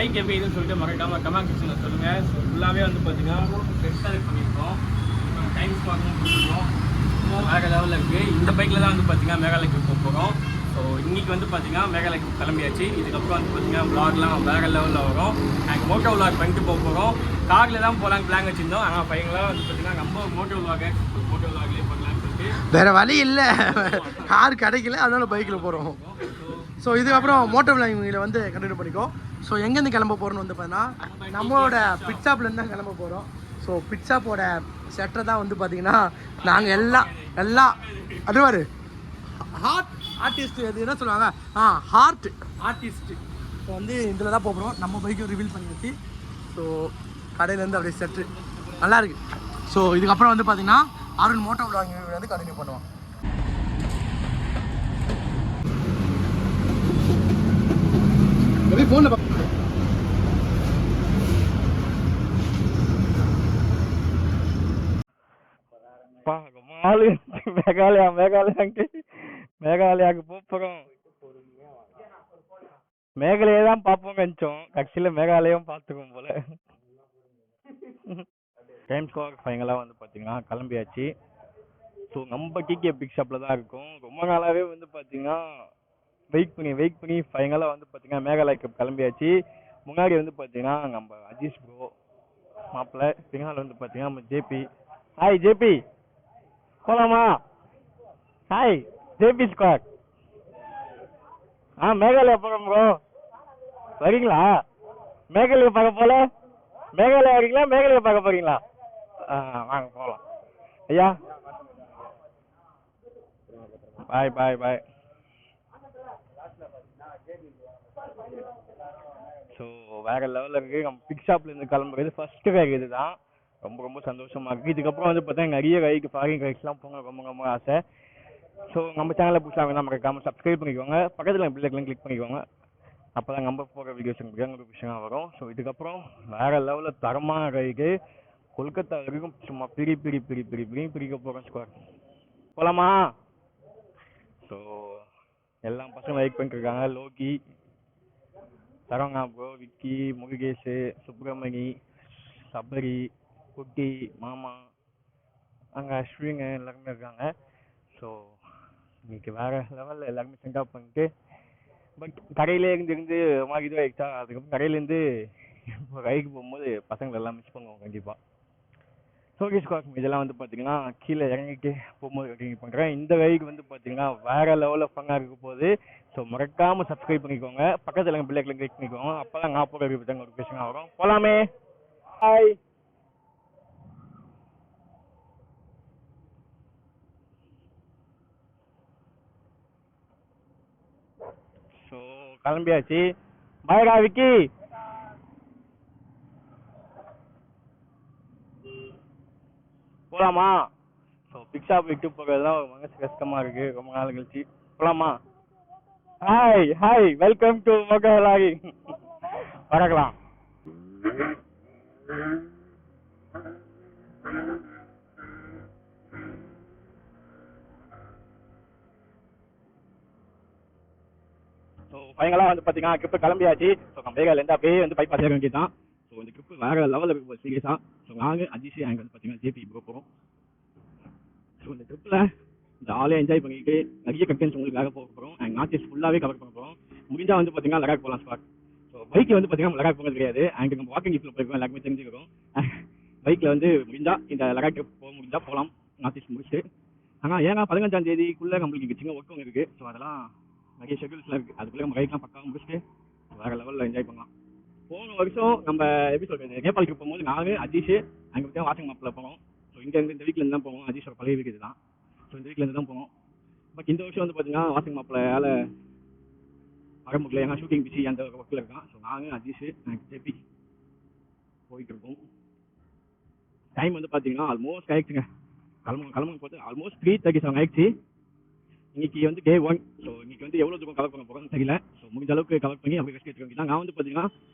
Bike எப்படி இதுன்னு சொல்லிட்டு மறக்காமல் கமெண்ட் செக்ஷனில் சொல்லுங்கள். ஸோ ஃபுல்லாகவே வந்து பார்த்தீங்கன்னா பெஸ்ட்டாக இது பண்ணியிருக்கோம். டைம் ஸ்பாட்டும் கொடுத்துருக்கோம். வேறு லெவலில் இருக்குது. இந்த பைக்கில் தான் வந்து பார்த்தீங்கன்னா மேகாலயக்கு போக போகிறோம். ஸோ இன்றைக்கி வந்து பார்த்தீங்கன்னா மேகாலயக்கு கிளம்பியாச்சு. இதுக்கப்புறம் வந்து பார்த்தீங்கன்னா விளாக்லாம் வேறு லெவலில் வரும். நாங்கள் மோட்டோ விளாக் பண்ணிட்டு போக போகிறோம். காரில் தான் போகலான்னு பிளான் வச்சுருந்தோம். ஆனால் ஃபைனலாக வந்து பார்த்தீங்கன்னா நம்ம மோட்டோ விளாக்லேயே பண்ணலான்னு சொல்லிட்டு வேறு வழி இல்லை, கார் கிடைக்கல, அதனால பைக்கில் போகிறோம். ஸோ இதுக்கப்புறம் மோட்டோ விளாகில் வந்து கண்டினியூ பண்ணிக்கோ. ஸோ எங்கேருந்து கிளம்ப போகிறோன்னு வந்து பார்த்தீங்கன்னா நம்மளோட பிட்ஷாப்லேருந்து தான் கிளம்ப போகிறோம். ஸோ பிட்ஷாப்போட செட்டரை தான் வந்து பார்த்தீங்கன்னா நாங்கள் எல்லாம் அதுவார் ஹார்ட் ஆர்டிஸ்ட் அது என்ன சொல்லுவாங்க, ஹார்ட் ஆர்டிஸ்ட்டு. ஸோ வந்து இதில் தான் போகிறோம். நம்ம பைக்கும் ரிவீல் பண்ணியாச்சு. ஸோ கடையிலேருந்து அப்படியே செட்டு நல்லாயிருக்கு. ஸோ இதுக்கப்புறம் வந்து பார்த்தீங்கன்னா அருண் மோட்டோ விளாகிங் வந்து கண்டினியூ பண்ணுவோம். ஃபோனில் மேகாலயாவுக்கு போகிறோம். மேகாலயா தான் பார்ப்போம் நினச்சோம், கட்சியில் மேகாலயம் பார்த்துக்கும் போல. டைம் ஸ்கொயர் ஃபைனலாக வந்து பார்த்தீங்கன்னா கிளம்பியாச்சு. ஸோ நம்ம டிகே பிக் ஷாப்பில் தான் இருக்கும். ரொம்ப நாளாகவே வந்து பார்த்தீங்கன்னா வெயிட் பண்ணி ஃபைனலாக வந்து பார்த்தீங்கன்னா மேகாலயாவுக்கு கிளம்பியாச்சு. முன்னாடி வந்து பார்த்தீங்கன்னா நம்ம அஜீஷ் ப்ரோ மாப்பிள்ளை, பின்னால் வந்து பார்த்தீங்கன்னா நம்ம ஜேபி. ஹாய் ஜேபி, போலாமா? Hi JP squad. மேகாலயா போகிறோம் ப்ரோ, வரீங்களா? மேகாலயா பார்க்க போல, மேகாலயா வரீங்களா? மேகாலயா பார்க்க போறீங்களா? வாங்க போகலாம் ஐயா. பாய் பாய் பாய். ஸோ வேற லெவலில் இருக்குது. நம்ம பிக் ஷாப்லேருந்து கிளம்புறது ஃபஸ்ட்டு வேறு இதுதான். ரொம்ப சந்தோஷமாக இருக்குது. இதுக்கப்புறம் வந்து பார்த்தா நிறைய ரைக்கு ஃபாரின் ரைக்ஸ்லாம் போங்க ரொம்ப ஆசை. ஸோ நம்ம சேனலில் புதுசாக வேணால் மறக்காமல் சப்ஸ்கிரைப் பண்ணிக்கோங்க. பக்கத்தில் பில்லைக்கெலாம் கிளிக் பண்ணிக்கோங்க. அப்போ தான் நம்ம போகிற வீடியோஸ் உங்களுக்கு நோட்டிஃபிகேஷனாக வரும். ஸோ இதுக்கப்புறம் வேறு லெவலில் தரமான ரைக்கு கொல்கத்தா வரைக்கும் சும்மா பிரிக்க போகிறோம் ஸ்குவாட். போகலாமா? ஸோ எல்லா பசங்களும் லைக் பண்ணிட்டுருக்காங்க. லோகி, சரவணா ப்ரோ, விக்கி, முருகேஷ், சுப்பிரமணி, சபரி, குட்டி, மாமா, அங்கே அஸ்விங்க எல்லாருமே இருக்காங்க. ஸோ இன்னைக்கு வேறு லெவலில் எல்லாருமே சென்ட் ஆஃப் பண்ணிட்டு பட் கடையிலே இருந்து மாதிரி இதுவாக ஆகிடுச்சா. அதுக்கப்புறம் கடையிலேருந்து இப்போ ரைக்கு போகும்போது பசங்களை எல்லாம் மிஸ் பண்ணுவோம் கண்டிப்பாக. ஷோகேஸ் காஸ்ம் இதெல்லாம் வந்து பார்த்தீங்கன்னா கீழே இறங்கிட்டு போகும்போது கண்டினியூ பண்ணுறேன். இந்த ரைக்கு வந்து பார்த்தீங்கன்னா வேறு லெவலில் ஃபன்னாக இருக்க போகுது. ஸோ மறக்காமல் சப்ஸ்கிரைப் பண்ணிக்கோங்க. பக்கத்தில் எங்கள் பிள்ளைகளை கிளிக் பண்ணிக்கோங்க. அப்போ தான் நான் போகிற ரிவ்யூ தான் நோட்டிஃபிகேஷனாக வரும். போகலாமே? ஹாய். ஸோ கிளம்பியாச்சு. பாய்டா விக்கி. போகலாமா? ஸோ பிக் ஷாப் விட்டு போகிறதுலாம் ஒரு மனசு கஷ்டமாக இருக்குது ரொம்ப நாள் கழிச்சு. போகலாமா? Hi welcome to moto vlogging. வரக்கலாம். ஸோ ஃபைனலாக வந்து பார்த்தீங்கன்னா ட்ரிப்பு கிளம்பியாச்சு. ஸோ நம்ம மேகாலேருந்து அப்படியே வந்து பைபாஸ் ஏற வேண்டியது தான். ஸோ இந்த ட்ரிப்பு வேறு லெவலில் இருக்கும் சீரியஸாக. ஸோ நாங்கள் அஜிஷ் அங்கே வந்து பார்த்தீங்கன்னா ஜேபி ப்ரோ போகிறோம். ஸோ இந்த ட்ரிப்பில் ஜாலியாக என்ஜாய் பண்ணிட்டு நிறைய கண்டென்ட்ஸ் உங்களுக்காக போக போகிறோம். அண்ட் நார்த் ஈஸ்ட் ஃபுல்லாகவே கவர் பண்ண போகிறோம். முடிஞ்சால் வந்து பார்த்தீங்கன்னா லடாக் போகலாம் ஸ்பாட். ஸோ பைக்கில் வந்து பார்த்தீங்கன்னா லடாக் போகிறது கிடையாது. அண்ட் நம்ம வாக்கிங் ட்ரிப்பில் போயிருக்கோம், எல்லாருமே தெரிஞ்சுக்கிறோம். பைக்கில் வந்து முடிஞ்சால் இந்த லடாக் ட்ரிப் போக முடிஞ்சால் போகலாம் நார்த் ஈஸ்ட் முடிச்சுட்டு. ஆனால் ஏன்னா 15ஆம் தேதிக்குள்ளே நம்மளுக்கு இங்கே சின்ன ஒர்க் ஒன்று இருக்குது. ஸோ அதெல்லாம் நிறைய ஷெட்யூல்ஸ்லாம் இருக்குது. அதுக்குள்ளே நம்ம பைக்லாம் பக்காவாக முடிச்சுட்டு வேறு லெவலில் என்ஜாய் பண்ணலாம். போன வருஷம் நம்ம எப்படி சொல்கிறது நேபாள் ட்ரிப் போகும்போது நானும் அஜீஷ் அங்கே பற்றி வாஷிங் மாப்பில் போனோம். ஸோ இங்கேருந்து இந்த வீட்டிலேருந்து தான் போவோம். அஜீஷோட பழைய வீடு இதுதான். ஸோ இந்த வீட்டிலேருந்து தான் போவோம். பட் இந்த வருஷம் வந்து பார்த்தீங்கன்னா வாஷிங் மாப்பிள்ளால் வர முடியல, ஏன்னா ஷூட்டிங் பிஸி அந்த ஒர்க்கில் இருக்கான். ஸோ நானும் அஜீஷ் எனக்கு ஜேபி போயிட்டு இருக்கோம். டைம் வந்து பார்த்தீங்கன்னா ஆல்மோஸ்ட் ஆயிடுச்சுங்க. கிளம்புங்க பார்த்து ஆல்மோஸ்ட் 3:37 ஆயிடுச்சு. இன்னைக்கு வந்து டே 1. ஸோ இன்னைக்கு வந்து எவ்வளோ தூரம் கவர் பண்ண போகிறோம்னு தெரியல. ஸோ முடிஞ்ச அளவுக்கு கவர் பண்ணி அப்படி ரெஸ்ட் எடுத்துக்க வேண்டியதான். நான் வந்து பார்த்தீங்கன்னா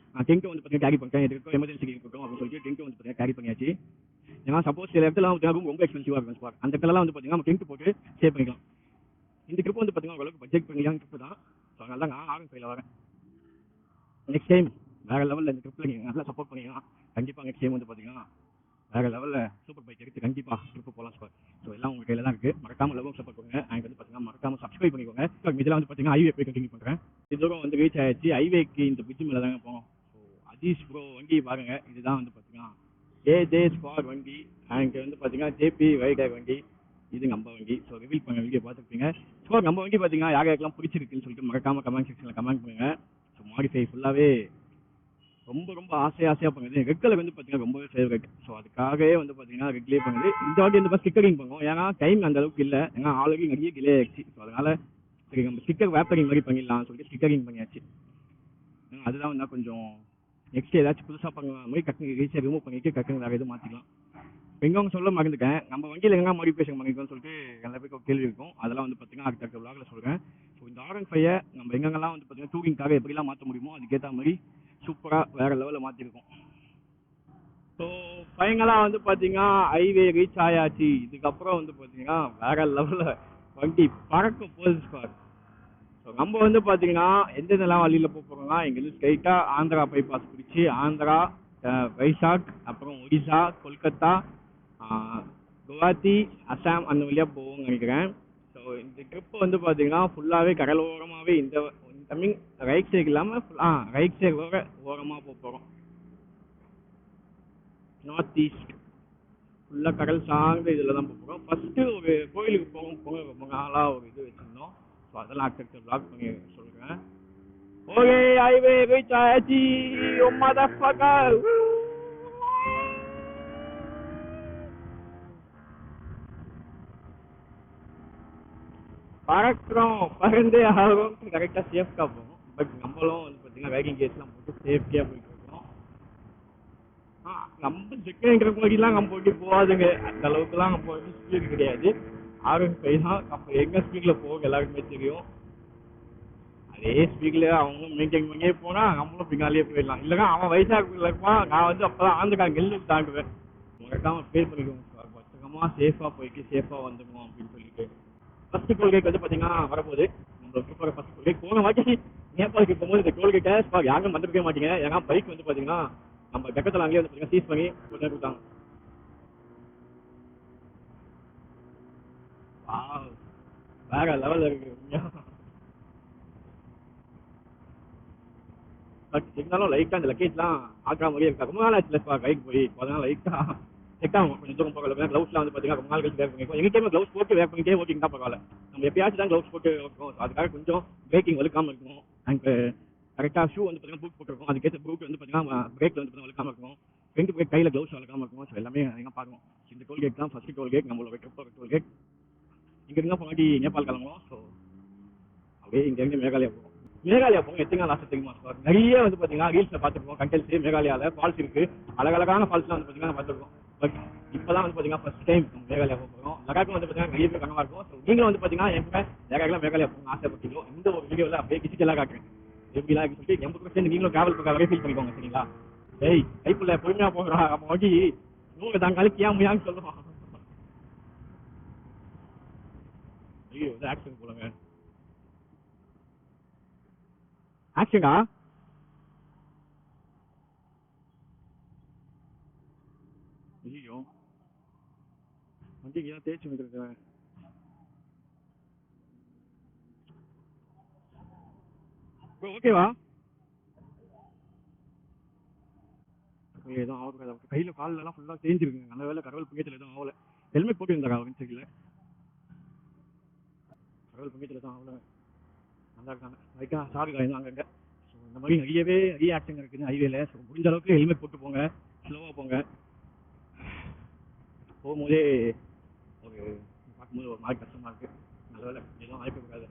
டென்ட்டு வந்து பார்த்தீங்கன்னா கேரி பண்ணிட்டேன். எதுக்கும் எமர்ஜென்சி இருக்கட்டும் அப்படின்னு சொல்லிட்டு டென்ட்டு வந்து பார்த்தீங்கன்னா கேரி பண்ணியாச்சு. ஏன்னா சப்போஸ் சில இடத்துல வந்து ரொம்ப எக்ஸ்பென்சிவாக இருக்கும் ஸ்பாட். அந்த இடத்துலலாம் வந்து பார்த்தீங்கன்னா நம்ம டென்ட் போட்டு சேவ் பண்ணிக்கலாம். இந்த ட்ரிப் வந்து பார்த்தீங்கன்னா ஓரளவுக்கு பட்ஜெட் பண்ணிக்கலாம் ட்ரிப்பு தான். ஸோ அதனால தான் நான் ஆரம்பிக்கையில் வரேன். நெக்ஸ்ட் டைம் வேற லெவலில் இந்த ட்ரிப்பில் நீங்கள் நல்லா சப்போர்ட் பண்ணீங்கன்னா கண்டிப்பாக நெக்ஸ்ட் டைம் வந்து பார்த்தீங்கன்னா வேற லெவலில் சூப்பர் பைக் எடுத்து கண்டிப்பாக ட்ரிப்பு போகலாம் சார். ஸோ எல்லாம் உங்கள் கையில் தான் இருக்குது. மறக்காமல் லெவல் சப்போர்ட் பண்ணுங்க. அண்ட் வந்து பார்த்தீங்கன்னா மறக்காமல் சப்ஸ்கிரைப் பண்ணிக்கோங்க. இதெல்லாம் வந்து பார்த்தீங்கன்னா ஹைவே போய் கண்டினியூ பண்ணுறேன். இது தூரம் வந்து ரீச் ஆயிடுச்சு. ஹைவேக்கு இந்த பிரிட்ஜ் மேலே தாங்க போனோம். ஸோ அஜீஷ் ப்ரோ வண்டி பாருங்க. இதுதான் வந்து பார்த்தீங்கன்னா ஏஜே ஸ்குவாட் வண்டி. அண்ட் வந்து பார்த்தீங்கன்னா ஜேபி வைடர் வண்டி. இது நம்ம வண்டி. ஸோ ரிவீல் பண்ண வீடியோ பார்த்துருப்பீங்க. ஸோ நம்ம வண்டி பார்த்தீங்கன்னா யாருக்கெல்லாம் பிடிச்சிருக்குன்னு சொல்லிட்டு மறக்காமல் கமெண்ட் செக்ஷனில் கமெண்ட் பண்ணுங்க. ஸோ மாடிஃபை ஃபுல்லாகவே ரொம்ப ரொம்ப ஆசையாக பண்ணுது. ரெட் கலர் வந்து பார்த்தீங்கன்னா ரொம்பவே ஃபேவரட். ஸோ அதுக்காகவே வந்து பார்த்தீங்கன்னா ரெட்லேயே பண்ணுது. இந்த வாட்டி வந்து ஸ்டிக்கரிங் பண்ணுவோம். ஏன்னா டைம் அந்த அளவுக்கு இல்லை. ஏன்னா ஆல்ரெடி நிறைய கிளே ஆயிடுச்சு. ஸோ அதனால சரி நம்ம ஸ்டிக்கர் வேப்பரிங் மாதிரி பண்ணிடலாம் சொல்லிட்டு ஸ்டிக்கரிங் பண்ணியாச்சு. அதுதான் வந்து கொஞ்சம் நெக்ஸ்ட் ஏதாச்சும் புதுசாக பண்ணுற மாதிரி கட்டுங்க ரீச்சை ரிமூவ் பண்ணிட்டு கட்டுங்க வேறு எதுவும் மாற்றிக்கலாம். எங்கவங்க சொல்ல மறந்துட்டேன். நம்ம வண்டியில் எங்கே மாடிஃபிகேஷன் பண்ணிக்கோன்னு சொல்லிட்டு எல்லா பேருக்கு ஒரு கேள்வி இருக்கும். அதெல்லாம் வந்து பார்த்தீங்கன்னா அடுத்த விளாகில் சொல்கிறேன். ஸோ இந்த R15 நம்ம எங்கெங்கெல்லாம் வந்து பார்த்தீங்கன்னா டூரிங்காக எப்படிலாம் மாற்ற முடியுமோ அதுக்கேற்ற மாதிரி சூப்பராக வேற லெவலில் மாற்றிருக்கோம். ஸோ ஃபைனலாக வந்து பார்த்தீங்கன்னா ஹைவே ரீச் ஆயாச்சு. இதுக்கப்புறம் வந்து பார்த்தீங்கன்னா வேற லெவலில் வண்டி பறக்க போகுது ஸ்பாட். ஸோ நம்ம வந்து பார்த்தீங்கன்னா எந்தெந்தெல்லாம் வழியில் போக போகிறோம்னா இங்கேருந்து ஸ்ட்ரைட்டாக ஆந்திரா பைபாஸ் பிடிச்சி ஆந்திரா, வைசாக், அப்புறம் ஒடிசா, கொல்கத்தா, குவாஹாத்தி, அசாம் அந்த வழியாக போவோம்னு நினைக்கிறேன். ஸோ இந்த ட்ரிப்பு வந்து பார்த்தீங்கன்னா ஃபுல்லாகவே கடலோரமாகவே இந்த மீன் ரைட் சைடு இல்லாமல் ரைட் சைடு ஓரமாக போகிறோம். நார்த் ஈஸ்ட் ஃபுல்லாக கடல் சார்ந்த இதில் தான் போகிறோம். ஃபஸ்ட்டு ஒரு கோயிலுக்கு போக ரொம்ப நாளாக ஒரு இது வச்சுருந்தோம். ஸோ அதெல்லாம் அடுத்த ப்ளாக் பண்ணி சொல்கிறேன். ஓகே ஹைவே ரீச் ஆயாச்சு. பறக்கிறோம் பறந்தே ஆகும். கரெக்டாக சேஃப்டாக போகும். பட் நம்மளும் வந்து பார்த்தீங்கன்னா வேகிங் கேஸ்லாம் போட்டு சேஃப்டியாக போயிட்டு இருக்கோம். நம்ம செகண்ட் மாதிரிலாம் நம்ம போட்டி போகாதுங்க. அந்த அளவுக்குலாம் நம்ம வந்து ஸ்பீடு கிடையாது. R15 தான். நம்ம எங்கே ஸ்பீடில் போகும் எல்லாருக்குமே தெரியும். அதே ஸ்பீடில் அவங்க மெயின்டைன் பண்ணியே போனால் நம்மளும் பின்னாலேயே போயிடலாம். இல்லைன்னா அவன் வயசாக இருப்பான். நான் வந்து அப்போ தான் ஆந்துக்காங்க நெல் தாண்டுவேன். மறக்காமல் பே பண்ணிக்கோங்க சார். பத்திரமா சேஃபாக போயிட்டு சேஃபாக வந்துக்கணும் அப்படின்னு சொல்லிட்டு ஃபர்ஸ்ட் டோல்கேட் வந்து பார்த்தீங்கன்னா வரப்போகுது. நம்மளோட ட்ரிப்போட ஃபர்ஸ்ட் டோல்கேட் போன வாட்டி நேபாளுக்கு போகும்போது இந்த டோல்கேட்டை யாரும் வந்துருக்கவே மாட்டீங்க. ஏன்னா பைக் வந்து பார்த்தீங்கன்னா நம்ம கட்டத்தில் அங்கேயே வந்து பார்த்தீங்கன்னா சீஸ் பண்ணி கொஞ்சம் கொடுத்தாங்க. வேற லெவலில் இருக்கு. பட் இருந்தாலும் லைட்டாக அந்த லக்கேஜ்லாம் ஆக்கிற மாதிரியே இருக்கா. ரொம்ப நாள் ஆச்சு பைக் போய் அதனால லைட்டாக செக் ஆகும். கொஞ்சம் தூரம் போகல. க்ளவுஸ்லாம் வந்து பார்த்தீங்கன்னா ரொம்ப நாள் கழிச்சு வேர் பண்ணிக்கும். எனி டைம் க்ளவுஸ் போட்டு வேர் பண்ணிட்டே ஓட்டிங் தான் பரவாயில்ல. நம்ம எப்பயாச்சும் தான் க்ளவுஸ் போட்டு வைப்போம். அதுக்காக கொஞ்சம் பிரேக்கிங் வலுக்காமல் இருக்கும். அண்ட் கரெக்டாக ஷூ வந்து பார்த்தீங்கன்னா பூட் போட்டுருக்கும். அதுக்கேற்ற பூட் வந்து பார்த்தீங்கன்னா பிரேக்கில் வந்து பார்த்தீங்கன்னா வலுக்காமல் இருக்கும். ஃப்ரண்ட் பிரேக் கையில் க்ளவுஸ் வலுக்காமல் இருக்கும். ஸோ எல்லாமே நீங்கள் பார்க்கணும். இந்த டோல்கேட் தான் ஃபர்ஸ்ட் டோல்கேட். நம்மளோட ட்ரிப்போட டோல்கேட். இங்கேருந்து போனாட்டி நேபாள் கிளம்புவோம். ஸோ அப்படியே இங்கேருந்து மேகாலயா போகும். மேகாலயா போகும். எத்தனை நாள் ஆசை தெரியுமா சார்? நிறைய வந்து பார்த்தீங்கன்னா ரீல்ஸில் பார்த்துருக்கோம். கண்டென்ட்ஸ் மேகாலயாவில் ஃபால்ஸ் இருக்குது. அழகழகான ஃபால்ஸ்லாம் வந்து பார்த்தீங்கன்னா பார்த்துருக்கோம். பட் இப்போதான் வந்து பார்த்தீங்கன்னா ஃபர்ஸ்ட் டைம் நம்ம மேகாலயா போகிறோம். லடாக்கும் வந்து பார்த்தீங்கன்னா நிறைய பேர் கனவாக இருக்கும். ஸோ நீங்களும் வந்து பார்த்தீங்கன்னா என் கூட மேகாலயா போகணும்னு ஆசைப்பட்டீங்களோ இந்த ஒரு வீடியோவில் அப்படியே டிஜிட்டலாக காட்டுறேன். எப்படிலாம் அப்படின்னு சொல்லிட்டு எங்களுக்கு சேர்ந்து நீங்களும் டிராவல் பண்ணுற வரை ஃபீல் பண்ணிக்கோங்க. சரிங்களா? ஏய் கைப்புள்ள பொறுமையாக போகிறா. நம்ம வண்டி நூறு தாங்காலும் கியாமையான்னு சொல்லுவான். ஐயோ இது ஆக்ஷன் போலங்க. ஆக்ஷனா? ஐயோ வண்டிக்கு ஏன் தேய்ச்சி வந்துருக்கேன். ஓகேவா? எதுவும் ஆகக்கூடாது. கையில் காலெல்லாம் ஃபுல்லாக தேஞ்சிருக்குங்க. நல்ல வேலை கடவுள் புண்ணியத்தில் எதுவும் ஆகலை. ஹெல்மெட் போட்டு இருந்தாங்க அவன் சரியில்லை. கடவுள் புண்ணியத்தில் எதுவும் ஆகலை. நல்லா இருக்காங்க. ரைட்டா சாருக்கா எதுவும் அங்கங்கே. ஸோ இந்த மாதிரி நிறைய ஆக்ஷன் இருக்குது ஹைவேல. ஸோ முடிஞ்ச அளவுக்கு ஹெல்மெட் போட்டு போங்க. ஸ்லோவாக போங்க. போகும்போதே ஒரு பார்க்கும்போது ஒரு மாதிரி கஷ்டமாக இருக்குது. நல்ல வேலை எதுவும் ஆகிப்பக்கூடாது.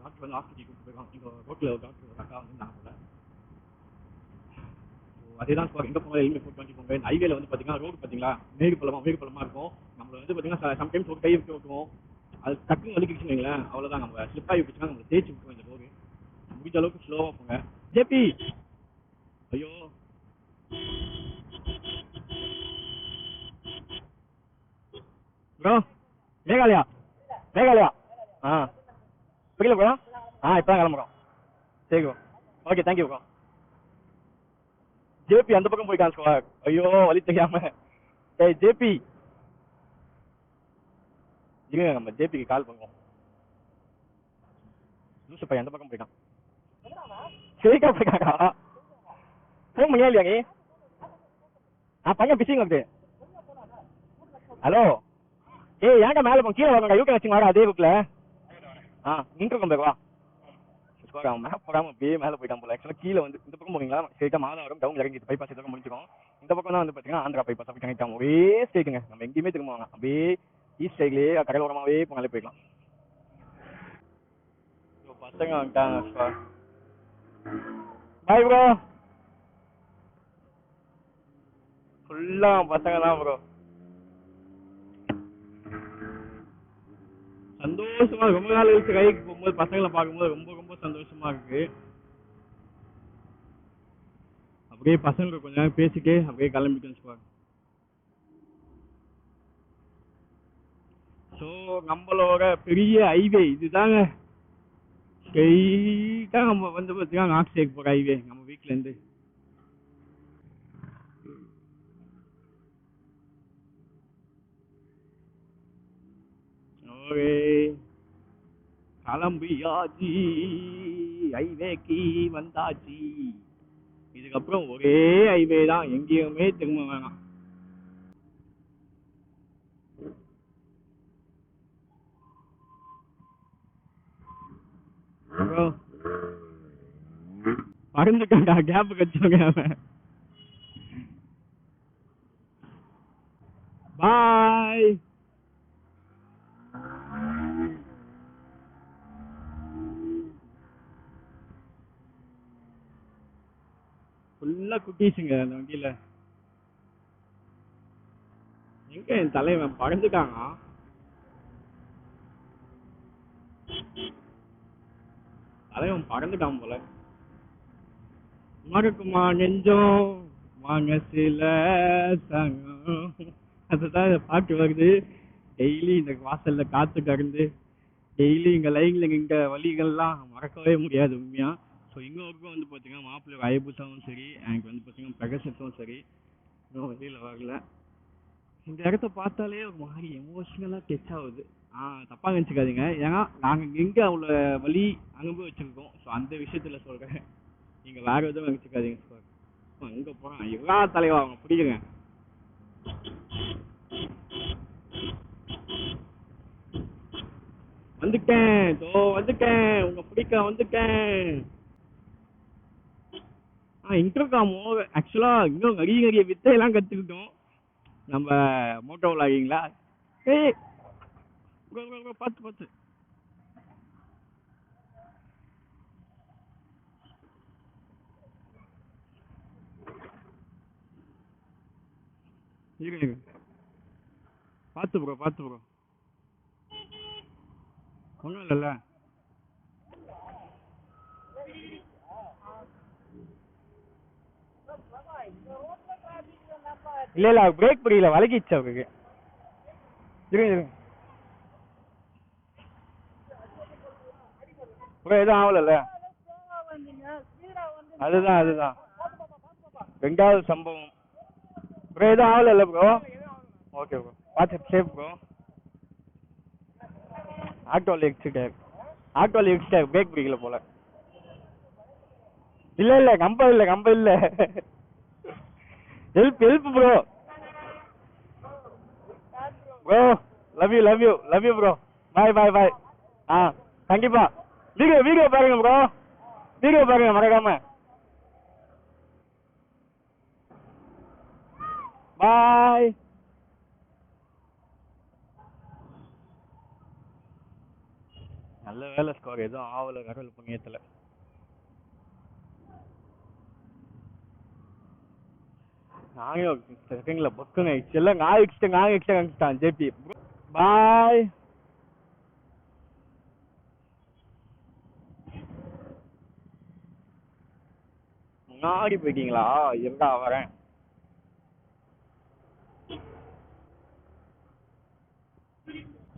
டாக்டர் வந்து ஹாஸ்பிட்டல் கூப்பிட்டு போயிருக்காங்க. இங்கே ரோட்டில் ஒரு டாக்டர் ஒரு அக்கா வந்து இருந்தாங்க போல. அதே தான் எங்கே போங்க ஹெல்மெட் போட்டு வண்டி போங்க. இந்த ஹைவேல வந்து பார்த்தீங்கன்னா ரோடு பார்த்தீங்களா மேடு பள்ளமாக இருக்கும். நம்மளை வந்து பார்த்தீங்கன்னா சம்டைம்ஸ் ஒரு கை விட்டு விட்டுருவோம். அது டக்குன்னு வலிக்கிடுச்சுன்னு வைங்களேன். அவ்வளோதான் நம்ம ஸ்லிப் ஆகி விட்டுச்சுன்னா நம்மளை தேய்ச்சி விட்டுருவோம். இந்த ரோடு முடிஞ்ச அளவுக்கு ஸ்லோவாக போங்க. ஜேபி ஐயோ ப்ரோ மேகாலயா புரியல ப்ரோ. இப்போ தான் கிளம்புறோம். சரி bro. Okay thank you bro. JP அந்த பக்கம் போயிட்டான் ஸ்குவாட். ஐயோ வழி தெரியாம. ஏய் ஜேபி இருங்க, நம்ம ஜேபிக்கு கால் பண்ணுவோம். லூசு பையன் அந்த பக்கம் போயிட்டான். சரிக்கா போயிட்டாக்கா. ஃபோன் பண்ணியா இல்லையா நீ? பையன் பிஸிங்க இருக்கு. ஹலோ ஏய் ஏன்டா மேலே போங்க, கீழே வாங்க, யூகே வச்சுங்க வாடா அதே புக்கில். இன்டர்கம் பேக் வா. அவன் மேப் போடாமல் அப்படியே மேலே போயிட்டான் போல. ஆக்சுவலாக கீழே வந்து இந்த பக்கம் போறீங்களா, ஸ்ட்ரெயிட்டாக மாதவரம் டவுன் இறங்கி பைபாஸ் இதெல்லாம் முடிச்சிடும். இந்த பக்கம் தான் வந்து பார்த்தீங்கன்னா ஆந்திரா பைபாஸ் அப்படி கனெக்ட் ஆகும். ஒரே ஸ்ட்ரெயிட்டுங்க, நம்ம எங்கேயுமே திரும்புவாங்க. அப்படியே ஈஸ்ட் சைட்லேயே கடலோரமாகவே போனாலே போயிடலாம். பசங்க வந்துட்டாங்க. Bye bro. ஃபுல்லாக பசங்க தான் ப்ரோ. சந்தோஷமா ரொம்ப நாள் கழிச்சு கைக்கு போகும்போது பசங்களை பார்க்கும்போது ரொம்ப ரொம்ப சந்தோஷமா இருக்கு. அப்படியே பசங்களுக்கு கொஞ்ச நேரம் பேசிட்டு அப்படியே கிளம்பிட்டோம். ஸோ நம்மளோட பெரிய ஹைவே இதுதாங்க. ஸ்ட்ரெயிட்டா நம்ம வந்து பார்த்தீங்கன்னா நார்த் சைடு போகிற ஹைவே நம்ம வீட்டில இருந்து. கிளம்பியாச்சு, ஹைவேக்கு வந்தாச்சு. இதுக்கப்புறம் ஒரே ஹைவே தான், எங்கேயுமே திரும்ப வேணாம். பறந்துட்டா கேப் கச்சுங்க. பாய். ஃபுல்லா குட்டீஸுங்க அந்த வண்டியில. எங்க என் தலைவன் பறந்துட்டாங்க. தலைவன் பறந்துட்டான் போல. மறக்குமா நெஞ்சம் மனசுல சங்கம், அதுதான் பாட்டு வருது. டெய்லி இந்த வாசல்ல காத்து கறந்து டெய்லி இங்க லைன்ல இங்க வழிகள்லாம் மறக்கவே முடியாது உண்மையா. ஸோ இன்னொருக்கும் வந்து பார்த்தீங்கன்னா மாப்பிள்ளை ஐபுசாவும் சரி, எனக்கு வந்து பார்த்தீங்கன்னா பிரகசத்தும் சரி, இன்னும் வெளியில் வரல. இந்த இடத்த பார்த்தாலே ஒரு மாதிரி எமோஷனலாக டச் ஆகுது. தப்பாக நினச்சிக்காதீங்க, ஏன்னா நாங்கள் எங்கே அவ்வளோ வழி அனுபவிச்சிருக்கோம். ஸோ அந்த விஷயத்தில் சொல்கிறேன், நீங்கள் வேறு எதுவும் நினச்சிக்காதீங்க சார். அங்கே போகிறோம் எல்லா தலைவா அவங்க பிடிக்குங்க. வந்துட்டேன் உங்க பிடிக்க வந்துட்டேன். இன்டர்காமோ ஆக்சுவலா இன்னும் நிறைய வித்தையெல்லாம் கத்துக்கிட்டோம் நம்ம மோட்டோ விளாகிங்களா. ஏய் பார்த்து பார்த்து ப்ரோ ஒன்றும் இல்லைல்ல. இல்ல பிரேக் பிடிக்கல, வலகிச்சு அவருக்கு. இருங்க ப்ரோ, எதுவும் ஆகல. அதுதான் ரெண்டாவது சம்பவம் ப்ரோ. எதுவும் ஆகல ப்ரோ. ஓகே ப்ரோ, பார்த்து சேஃப் ப்ரோ. ஆட்டோல எக்ஸ்டார் பிரேக் பிடிக்கல போல. இல்ல கம்ப இல்ல. Help bro. Love you bro. Bye. கண்டிப்பா வீடியோ பாருங்க ப்ரோ, வீடியோ பாருங்க மறக்காம. பாய். நல்ல வேலை ஸ்கோர் எதுவும் ஆவல கடவுள் புண்ணியத்துல. நாங்க பக்குங்க எல்லாம் நாங்க எக்ஸ்ட்ரா ஜேபி. பாய். முன்னாடி போயிட்டீங்களா? எங்கா வரேன்.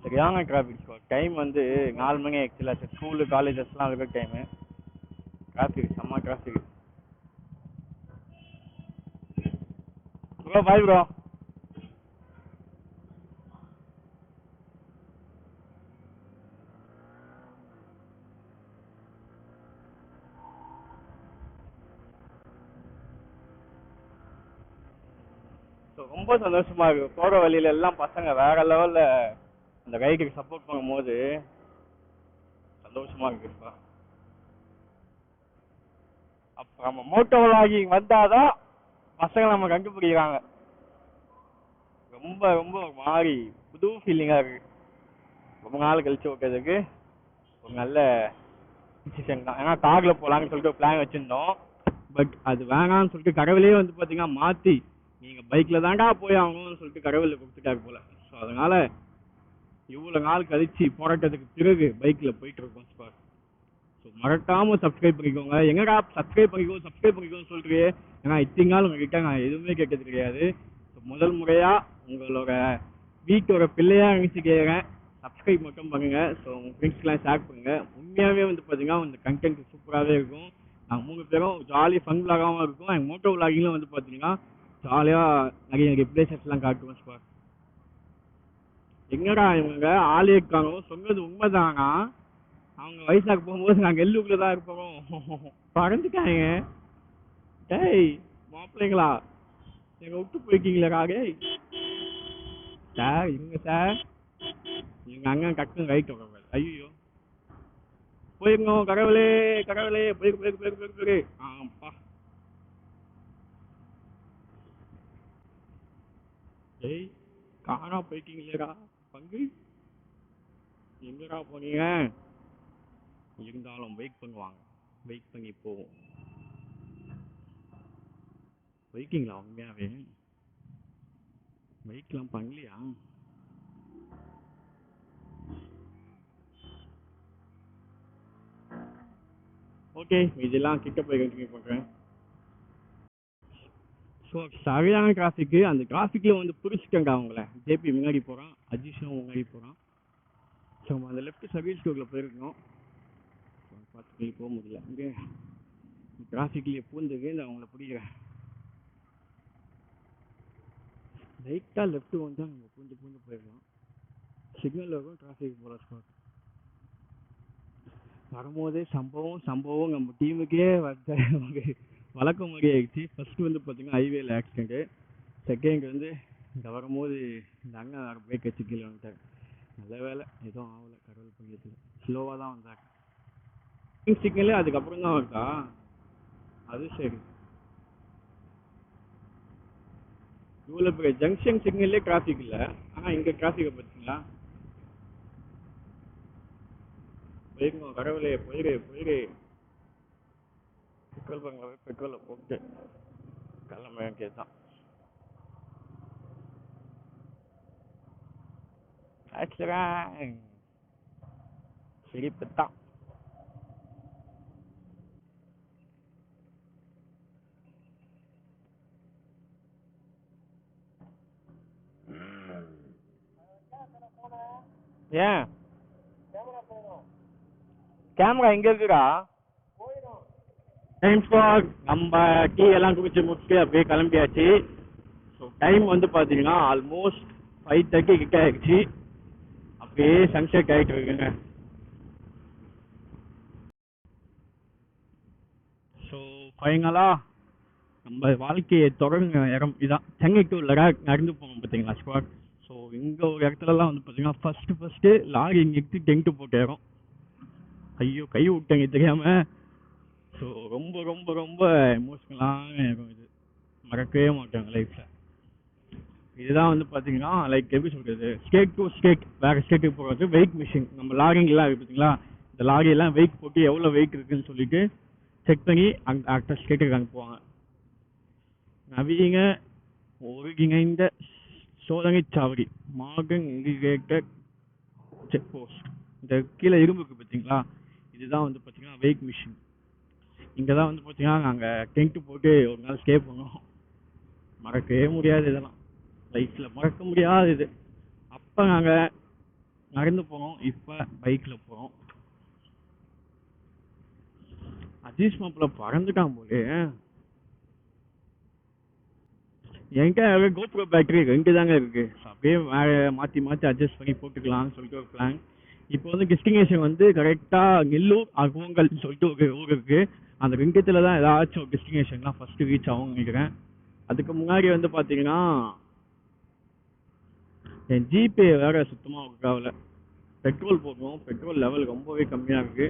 சரியான டிராஃபிக். டைம் வந்து 4 மணி ஆக்சுவலாக. ஸ்கூலு காலேஜஸ்லாம் இருக்கிற டைமு. டிராஃபிக் செம்ம டிராஃபிக். Bro bye bro. ரொம்ப சந்தோஷமா இருக்கு. போற வழியில எல்லாம் பசங்க வேற லெவல்ல அந்த கைக்கு சப்போர்ட் பண்ணும்போது சந்தோஷமா இருக்குப்பா. அப்ப நம்ம மோட்டோ விளாகிங் வந்தாதான் பசங்க நம்ம கண்டுபிடிக்கிறாங்க. ரொம்ப ரொம்ப மாறி புது ஃபீலிங்கா இருக்கு. ரொம்ப நாள் கழிச்சு ஓட்டுறதுக்கு ஒரு நல்ல டிசிஷன் தான். ஏன்னா கார்ல போலான்னு சொல்லிட்டு பிளான் வச்சிருந்தோம். பட் அது வேணாம்னு சொல்லிட்டு கடவுளே வந்து பாத்தீங்கன்னா மாத்தி நீங்க பைக்ல தாண்டா போய் ஆகணும்னு சொல்லிட்டு கடவுளை கொடுத்துட்டாரு போல. ஸோ அதனால இவ்வளவு நாள் கழிச்சு போராட்டத்துக்கு பிறகு பைக்ல போயிட்டு இருக்கோம் ஸ்பாட். ஸோ மறக்காம சப்ஸ்கிரைப் பண்ணிக்கோங்க. எங்கடா சப்ஸ்கிரைப் பண்ணிக்கோன்னு சொல்றியே. ஏன்னா இத்தனை நாள் உங்ககிட்ட நான் எதுவுமே கேட்டது கிடையாது. முதல் முறையா உங்களோட வீட்டோட பிள்ளையா நினைச்சு கேட்குறேன். சப்ஸ்கிரைப் மட்டும் பண்ணுங்க. ஸோ உங்க ஃப்ரெண்ட்ஸ்க்கெல்லாம் ஷேர் பண்ணுங்க. உண்மையாவே வந்து பார்த்தீங்கன்னா இந்த கண்டென்ட் சூப்பராகவே இருக்கும். நாங்கள் 3 பேரும் ஜாலி ஃபன் விளாகாமல் இருக்கும். எங்கள் மோட்டோ விளாகிங்லாம் வந்து பார்த்தீங்கன்னா ஜாலியாக நிறைய பிளேசஸ்லாம் காட்டுவோம் ஸ்பாட். எங்கடா இவங்க ஆளே இருக்காங்க சொன்னது உண்மைதானா? அவங்க வயசாக போகும்போது நாங்கள் எள்ளுக்குள்ள தான் இருப்போம். பறந்துட்டாங்க. டேய் மாப்பிள்ளைங்களா எங்க விட்டு போய்க்கிங்களா? சார் இருங்க சார். எங்க அண்ணன் டக்குன்னு ரைட் வர. ஐயோ போயிருந்தோம். கடவுளே கடவுளே போயிரு. ஆப்பா டேய் காணா போய்க்கிங்களா பங்கு? எங்கடா போனீங்க? இருந்தாலும் வெயிட் பண்ணுவாங்க. வெயிட் பண்ணி போவோம். வெயிட்டிங்களா? உண்மையாவே வெயிட்லாம் பண்ணலையா? ஓகே இதெல்லாம் கிட்ட போய் கண்டினியூ பண்ணுறேன். ஸோ சரியான டிராஃபிக்கு. அந்த டிராஃபிக்கில் வந்து பிடிச்சிட்டேங்க அவங்கள. ஜேபி முன்னாடி போகிறான், அஜிஷும் முன்னாடி போகிறான். ஸோ நம்ம அந்த லெஃப்ட் சர்வீஸ் ஸ்டோரில் போயிருக்கோம். பார்த்து போக முடியல. இங்கே டிராஃபிக்லேயே பூந்துக்கு இந்த அவங்கள பிடிக்கிறேன். லைட்டாக லெஃப்ட் வந்தால் நம்ம பூந்து போயிடலாம். சிக்னல் இருக்கும் டிராஃபிக் போகிற ஸ்பாட். வரும்போதே சம்பவம் நம்ம டீமுக்கே வழக்கம் மாதிரி ஆகிடுச்சு. ஃபர்ஸ்ட் வந்து பார்த்தீங்கன்னா ஹைவேல ஆக்சிடென்ட்டு. செகண்ட் வந்து இந்த வரும்போது இந்த அண்ணன் பிரேக் வச்சு கீழே வந்துட்டார். நல்ல வேலை எதுவும் ஆகலை. கடவுள் புண்ணியத்தில் ஸ்லோவாக தான் வந்தார். சிக்னலே அதுக்கப்புறம் தான் வருதா? அது சரி. இவ்வளோ பெரிய ஜங்ஷன் சிக்னல்லே டிராஃபிக் இல்லை. ஆனால் இங்கே டிராஃபிக்கை பார்த்தீங்களா? போயிருங்க கடவுளே போயிரு. பெட்ரோல் பங்காவே பெட்ரோலை போட்டு கிளம்ப வேண்டியதுதான். சிரிப்புத்தான். ஏன் கேமரா எங்க இருக்குடா? நம்ம டீ எல்லாம் குடிச்சு முடிச்சுட்டு அப்படியே கிளம்பியாச்சு. ஸோ டைம் வந்து பார்த்தீங்கன்னா ஆல்மோஸ்ட் 5:30 கிட்ட ஆயிடுச்சு. அப்படியே சன்செட் ஆகிட்டு இருக்குங்க. ஸோ ஃபைனலாக நம்ம வாழ்க்கையை தொடங்க இடம் இதான். சென்னை டு லடாக் நடந்து போகணும் பார்த்தீங்களா ஸ்குவாட். ஸோ இங்கே ஒரு இடத்துலலாம் வந்து பார்த்தீங்கன்னா ஃபஸ்ட்டு லாரி நிறுத்தி டென்ட்டு போட்டு இடம். ஐயோ கை விட்டேங்க தெரியாமல். ஸோ ரொம்ப ரொம்ப ரொம்ப எமோஷ்னலான இடம் இது. மறக்கவே மாட்டாங்க லைஃப்பில். இதுதான் வந்து பார்த்தீங்கன்னா லைக் எப்படி சொல்கிறது, ஸ்டேட் டு ஸ்டேட் வேறு ஸ்டேட்டுக்கு போகிறது வெயிட் மிஷின். நம்ம லாரிங்கெல்லாம் இருக்குது பார்த்தீங்களா, இந்த லாரியெல்லாம் வெயிட் போட்டு எவ்வளோ வெயிட் இருக்குதுன்னு சொல்லிட்டு செக் பண்ணி அந்த அடுத்த ஸ்டேட்டுக்கு அனுப்புவாங்க. நவீன ஒருங்கிணைந்த சோதனை சாவடி மார்கன் இன்டிகிரேட்டட் செக் போஸ்ட். இந்த கீழே இரும்பு இருக்குது பார்த்தீங்களா, இதுதான் வந்து பார்த்தீங்கன்னா வெயிட் மிஷின். இங்கே தான் வந்து பார்த்தீங்கன்னா நாங்கள் டென்ட்டு போட்டு ஒரு நாள் ஸ்டே பண்ணோம். மறக்கவே முடியாது இதெல்லாம். லைஃப்பில் மறக்க முடியாது இது. அப்போ நாங்கள் நடந்து போனோம், இப்போ பைக்கில் போகிறோம். அஜீஸ் மாப்பிள்ள பறந்துட்டான் போலே. என்கிட்ட கோப்ரோ பேட்டரி 2 தாங்க இருக்கு. அப்படியே மாற்றி மாற்றி அட்ஜஸ்ட் பண்ணி போட்டுக்கலாம்னு சொல்லிட்டு ஒரு பிளான். இப்போ வந்து டெஸ்டினேஷன் வந்து கரெக்டாக நெல்லூர் அகோங்கல்னு சொல்லிட்டு ஒரு ஊர் இருக்கு. அந்த 2த்துல தான் ஏதாச்சும் ஒரு டெஸ்டினேஷன்லாம் ஃபர்ஸ்ட் ரீச் ஆகும்னு நினைக்கிறேன். அதுக்கு முன்னாடி வந்து பார்த்தீங்கன்னா என் ஜிபே வேற சுத்தமாக ஒர்க் ஆகல. பெட்ரோல் போகணும், பெட்ரோல் லெவல் ரொம்பவே கம்மியாக இருக்கு.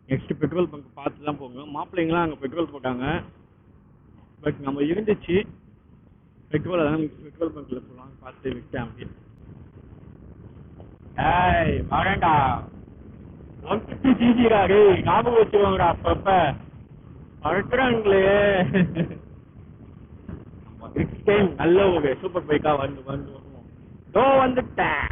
நெக்ஸ்ட் பெட்ரோல் பங்க் பார்த்து தான் போகணும். மாப்பிள்ளைங்களாம் அங்கே பெட்ரோல் போட்டாங்க, பட் நம்ம இருந்துச்சு பெட்ரோல், அதான் பெட்ரோல் பங்க்ல போகலான்னு பார்த்து விட்டேன் அப்படியே. ஏய் வரேன்டா, 150 சிசிடா, டேய் ஞாபகம் வச்சுக்கோங்கடா அப்பப்ப பறக்குறாங்களே. நெக்ஸ்ட் டைம் நல்ல ஒரு சூப்பர் பைக்கா வந்து வருவோம். தோ வந்துட்டேன்.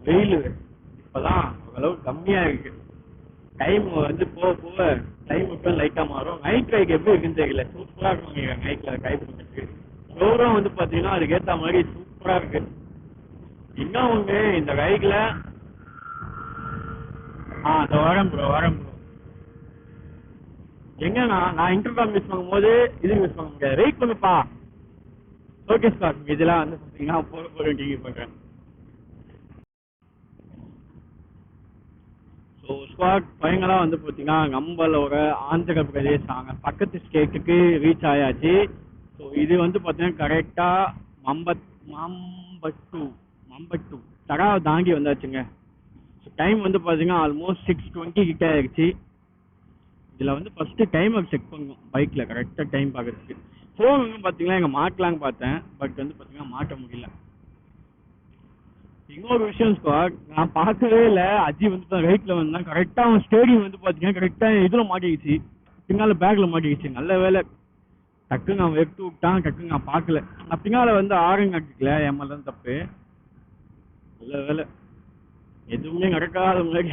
வெயில் இப்பதான் ஓரளவு கம்மியா இருக்கு. டைம் வந்து போக போக கிளைமேட் லைட்டா மாறும். நைட் ரைட் எப்படி இருக்குன்னு தெரியல, சூப்பரா இருக்கும் நைட்ல கைப்பிடிச்சிருக்கு. ஷோரூம் வந்து பாத்தீங்கன்னா அதுக்கேற்ற மாதிரி சூப்பரா இருக்கு. இன்னும் ஒண்ணு இந்த ரைட்ல அந்த வரேன் ப்ரோ எங்கன்னா நான் இன்டர்காம் மிஸ் பண்ணும்போது இது மிஸ் பண்ண முடியாது. வெயிட் பண்ணுப்பா. ஓகே ஸ்டாக் இதெல்லாம் வந்து பாத்தீங்கன்னா போற டிவி பண்றேன். ஸோ ஸ்குவாட் பையங்களாம் வந்து பார்த்தீங்கன்னா நம்மளோட ஆந்திர பிரதேஷ் பக்கத்து ஸ்டேட்டுக்கு ரீச் ஆயாச்சு. ஸோ இது வந்து பார்த்தீங்கன்னா கரெக்டாக மம்பட்டு தடா தாண்டி வந்தாச்சுங்க. ஸோ டைம் வந்து பார்த்தீங்கன்னா ஆல்மோஸ்ட் 6:20 கிட்ட ஆயிடுச்சு. இதில் வந்து ஃபஸ்ட்டு டைமர் செக் பண்ணுவோம் பைக்கில் கரெக்டாக டைம் பார்க்கறதுக்கு. ஃபோன் வந்து பார்த்தீங்கன்னா எங்கள் மாட்டலான்னு பார்த்தேன், பட் வந்து பார்த்தீங்கன்னா மாட்ட முடியல. இன்னொரு விஷயம் ஸ்குவாட், நான் பார்க்கவே இல்லை. அஜி வந்து ரைட்ல வந்தான், கரெக்டா அவன் ஸ்டேடியம் வந்து பாத்தீங்கன்னா கரெக்டா இதுல மாட்டிக்கிச்சு, பின்னால பேக்ல மாட்டிக்கிச்சு. நல்ல வேலை டக்குன்னு அவன் எடுத்து விட்டான், டக்குன்னு நான் பார்க்கல. நான் பின்னால வந்து ஆரங்க அடிக்கல, என் மேல தான் தப்பு. நல்ல வேலை எதுவுமே நடக்காத மாதிரி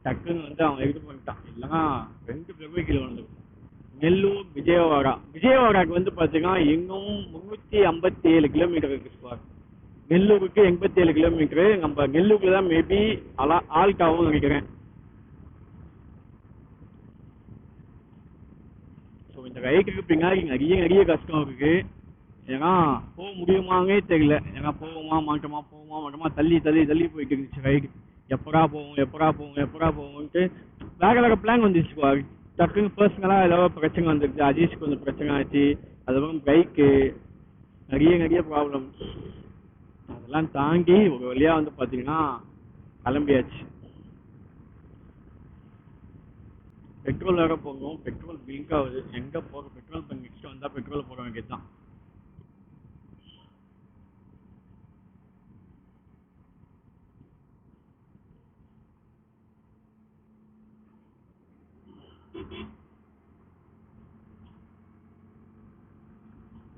டக்குன்னு வந்து அவன் எடுத்து பண்ணிட்டான். இல்லைன்னா 2 கிலோமீட்டர் வந்துடும். நெல்லூர் விஜயவாடாக்கு வந்து பாத்தீங்கன்னா இன்னும் 357 கிலோமீட்டர் இருக்கு ஸ்குவாட். நெல்லூருக்கு 87 கிலோமீட்டரு. நம்ம நெல்லூர்ல தான் மேபி ஆல்டாவும் நினைக்கிறேன். ஸோ இந்த ரைட்டுக்கு பின்னாடி நிறைய கஷ்டம் இருக்கு. ஏன்னா போக முடியுமாவே தெரியல. ஏன்னா போகுமா மாட்டோமா தள்ளி போயிட்டு இருந்துச்சு ரைடு. எப்படா போவோம்ட்டு வேற பிளான் வந்துச்சு. டக்குன்னு பர்சனலா ஏதாவது பிரச்சனை வந்துருச்சு. அஜீஷ்க்கு கொஞ்சம் பிரச்சனை ஆச்சு. அதுக்கப்புறம் பைக்கு நிறைய ப்ராப்ளம். அதெல்லாம் தாண்டி ஒரு வழியா வந்து பாத்தீங்கன்னா கிளம்பியாச்சு. பெட்ரோல் வேற போகணும். பெட்ரோல் பிங்க் ஆகுது. எங்க போற பெட்ரோல் பங்க் நெக்ஸ்ட் வந்தா பெட்ரோல் போட வேண்டியதுதான்.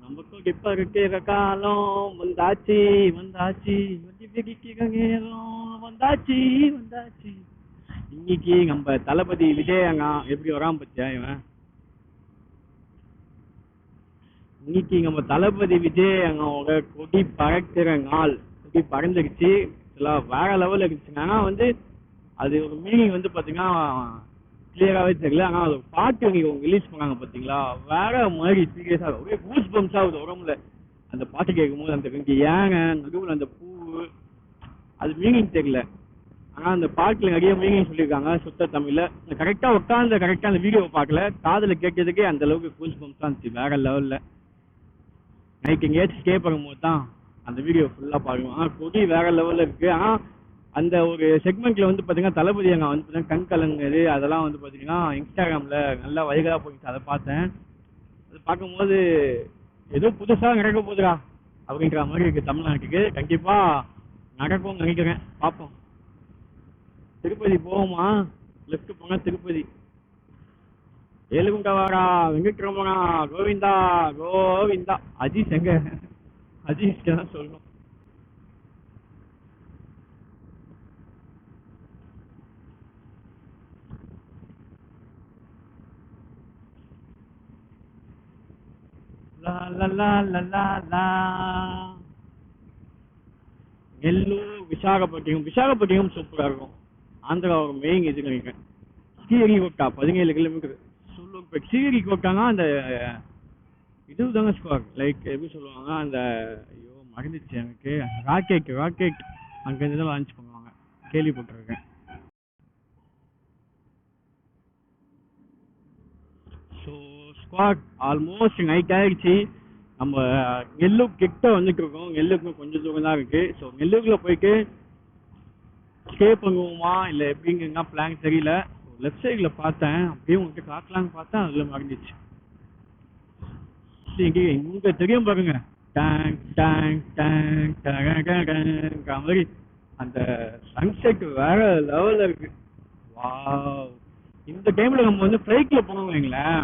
நமக்கும் இப்ப இருக்கிற காலம் வந்தாச்சு இன்னைக்கு நம்ம தளபதி விஜய் அங்க எப்படி வராம பச்சா இவன். இன்னைக்கு நம்ம தளபதி விஜய் அங்க கொடி பறக்கிற நாள். கொடி பறந்துருச்சு, வேற லெவல்ல இருந்துச்சுங்க. ஆனா வந்து அது ஒரு மீனிங் வந்து பாத்தீங்கன்னா கிளியராகவே தெரியல. ஆனால் அது பாட்டு அவங்க ரிலீஸ் பண்ணாங்க பார்த்தீங்களா, வேற மாதிரி சீரியஸாக ஒரே கூஸ் பம்ப்ஸ் ஆகுது உடம்புல. அந்த பாட்டு கேட்கும்போது அந்த ஏங்க நடுவில் அந்த பூ, அது மீனிங் தெரியல. ஆனால் அந்த பாட்டில் நிறைய மீனிங் சொல்லியிருக்காங்க சுத்த தமிழில். கரெக்டாக உட்காந்து கரெக்டாக அந்த வீடியோவை பார்க்கல, காதில் கேட்டதுக்கே அந்த அளவுக்கு கூஸ் பம்ப்ஸ் தான் இருந்துச்சு வேற லெவலில். நைட் எங்கேயாச்சும் ஸ்டே பண்ணும்போது தான் அந்த வீடியோ ஃபுல்லாக பார்க்கணும். ஆனால் கொடி வேற லெவலில் இருக்குது. ஆனால் அந்த ஒரு செக்மெண்ட்ல வந்து பாத்தீங்கன்னா தளபதி அங்க வந்து பாத்தீங்கன்னா கண் கலங்குது. அதெல்லாம் வந்து பாத்தீங்கன்னா இன்ஸ்டாகிராம்ல நல்லா வைகலா போயிட்டு அதை பார்த்தேன். அது பார்க்கும்போது ஏதோ புதுசா நடக்க போகுதுடா அப்படின்ற மாதிரி இருக்கு தமிழ்நாட்டுக்கு. கண்டிப்பா நடக்கும்னு நினைக்கிறேன், பார்ப்போம். திருப்பதி போவோமா? லெஃப்ட் போனா திருப்பதி. ஏழுகுண்டவாடா வெங்கட்ரமணா கோவிந்தா. அஜீஷ் எங்க? அஜீஷ் தான் சொல்லணும். La la la la la la. Nellore Visakhapatnam சூப்பராக இருக்கும். ஆந்திரா ஒரு மெயின் இது நினைக்கிறேன். ஸ்ரீஹரிகோட்டா 17 கிலோமீட்டர். சூலூர்பேட் ஸ்ரீஹரிகோட்டானா அந்த இது தாங்க ஸ்குவாட், லைக் எப்படி சொல்லுவாங்க அந்த ஐயோ மறந்துச்சு எனக்கு, ராக்கெட் அங்கேருந்து தான் லான்ச் பண்ணுவாங்க, கேள்விப்பட்டிருக்கேன். ஸோ ஸ்குவாட் ஆல்மோஸ்ட் நைட் ஆகிடுச்சு. நம்ம நெல்லூர் கிட்ட வந்துட்டு இருக்கோம். நெல்லூருக்கு கொஞ்சம் தூரம் தான் இருக்கு. ஸோ நெல்லூர்ல போயிட்டு ஸ்டே பண்ணுவோமா இல்லை எப்படிங்கன்னா பிளான் தெரியல. லெஃப்ட் சைடில் பார்த்தேன், அப்படியே உங்கள்கிட்ட காட்டலான்னு பார்த்தேன், அதில் மறந்துச்சு. இங்க தெரியும் பாருங்க, டேங்க் டேங்க் டேங்க் டேங்க் மாதிரி அந்த சன்செட் வேற லெவலில் இருக்கு. வாவ், இந்த டைம்ல நம்ம வந்து ஃப்ளைட்ல போனோம் வைங்களேன்,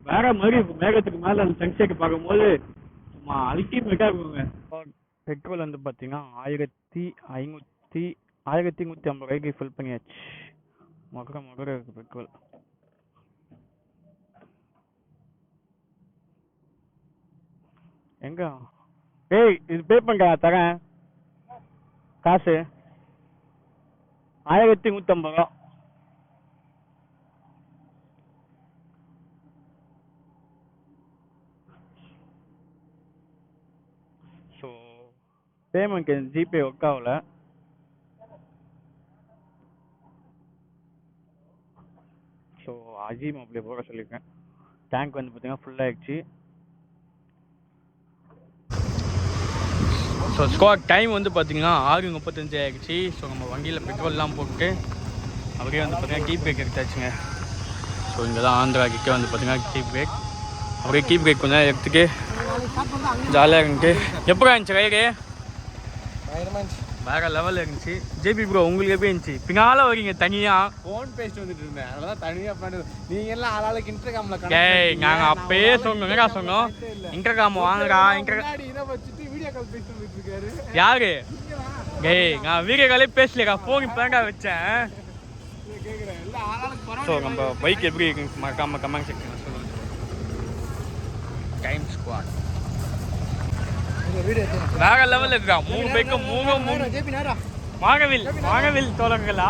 வேற மாதிரி மேகத்துக்கு மேல அந்த சன்செட் பார்க்கும்போது சும்மா அல்டிமேட்டா இருக்குங்க. பெட்ரோல் வந்து பார்த்தீங்கன்னா 1550 ரூபாய்க்கு ஃபில் பண்ணியாச்சு. மொகர இருக்கு பெட்ரோல். எங்க ஏய் இது பே பண்ண தரேன் காசு 1150 ரூபா. ஸோ பேமெண்ட் ஜிபே ஒர்க் ஆகல. ஸோ அஜீம் அப்படியே போக சொல்லியிருக்கேன். டேங்க் வந்து பார்த்தீங்கன்னா ஃபுல் ஆகிடுச்சு. ஸோ ஸ்குவாட் டைம் வந்து பார்த்தீங்கன்னா 6:35 ஆகிடுச்சு. ஸோ நம்ம வண்டியில் பெட்ரோல்லாம் போட்டு அப்படியே வந்து பார்த்தீங்கன்னா கீ பிரேக் எடுத்தாச்சுங்க. ஸோ இங்கே தான் ஆந்திரா கிட்டே வந்து பார்த்தீங்கன்னா கீ பிரேக், அப்படியே கீ பிரேக் கொஞ்சம் எடுத்துட்டு ஜாலியாக இருந்துச்சு. எப்போ இருந்துச்சு ரைடு? வேற லெவலில் இருந்துச்சு. ஜேபி ப்ரோ உங்களுக்கு எப்படி இருந்துச்சு? பின்னால வரீங்க தனியாக ஃபோன் பேசிட்டு வந்துட்டு இருந்தேன், அதெல்லாம் தனியாக பண்ணு. நீங்கள் எல்லாம் ஆளாளுக்கு இன்டர்காமில் ஏய் நாங்கள் அப்பயே சொன்னோம் இன்டர்காம் வாங்குறா இதை வச்சுட்டு வீடியோ கால் பேசிட்டு வந்துட்டு இருக்காரு. யாரு? ஏய் நான் வீடியோ காலே பேசலைக்கா, ஃபோன் இப்போதாங்க வச்சேன். கேட்குறேன் இல்லை ஆளாளுக்கு ஸோ நம்ம பைக் எப்படி இருக்குன்னு மறக்காம கமெண்ட் செக்ஷனில் சொல்லுங்கள். டைம் ஸ்குவாட் வேற லெவலில் இருக்கா. 3 பைக்கும் 3 வாங்கவில் தோழர்களா.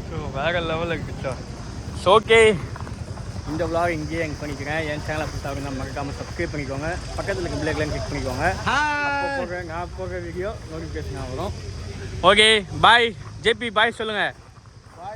ஸோ வேற லெவலில் இருக்கு. ஸோ ஓகே, இந்த vlog இங்கேயே எங்க பண்ணிக்கிறேன். என் சேனலை பிடிச்சா மறக்காமல் சப்ஸ்கிரைப் பண்ணிக்கோங்க, பக்கத்தில் இருக்க பிள்ளைகளையும் கிளிக் பண்ணிக்கோங்க. நான் போகிற வீடியோ நோட்டிஃபிகேஷன் வரும். Okay bye. ஜேபி பாய் சொல்லுங்கள்.